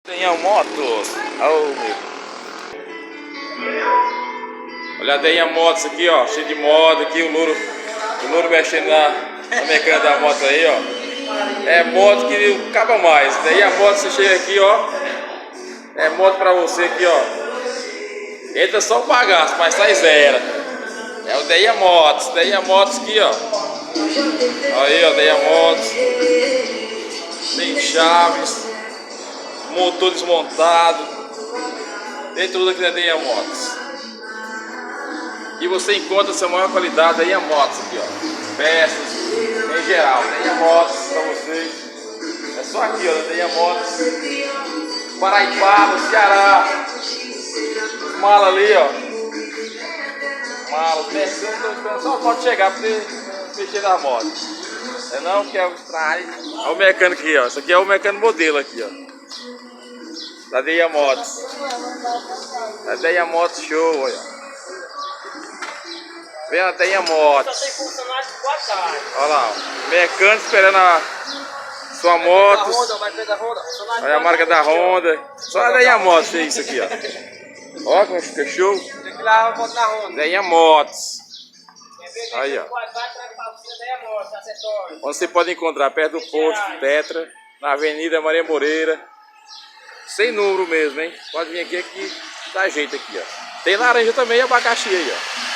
Tem a motos. Oh, olha, tem a motos aqui, ó. Cheio de moto aqui, o louro mexendo na mecânica da moto aí, ó. É moto que não acaba mais. Daí a moto você chega aqui, ó. É moto pra você aqui, ó. Entra só o bagaço, mas sai zero. É o Deia Motos aqui, ó. Aí, ó, Deia Motos. Tem chaves. Motor desmontado. Tem tudo aqui na Deia Motos. E você encontra essa maior qualidade aí a motos aqui, ó. Peças, em geral, Deia Motos pra vocês. É só aqui, ó, Deia Motos. Paraipaba, Ceará. Mala ali, ó. Mala, descendo, estou esperando só a moto chegar pra você mexer na moto. É não, que é o estrade. Olha o mecânico aqui, ó. Esse aqui é o mecânico modelo aqui, ó. Da Deia Motos. Da Deia Motos Show, olha. Vem a Deia Motos. Só tem funcionário de 4 tarde. Olha lá, ó. Mecânico esperando a sua moto. Olha a marca da Honda. Só a Deia Motos tem isso aqui, ó. Olha como fica show. Tem que lavar a moto na Honda. Deia Motos. Aí, ó. Onde você pode encontrar perto do posto Tetra, na Avenida Maria Moreira. Sem número mesmo, hein? Pode vir aqui que dá jeito aqui, ó. Tem laranja também e abacaxi aí, ó.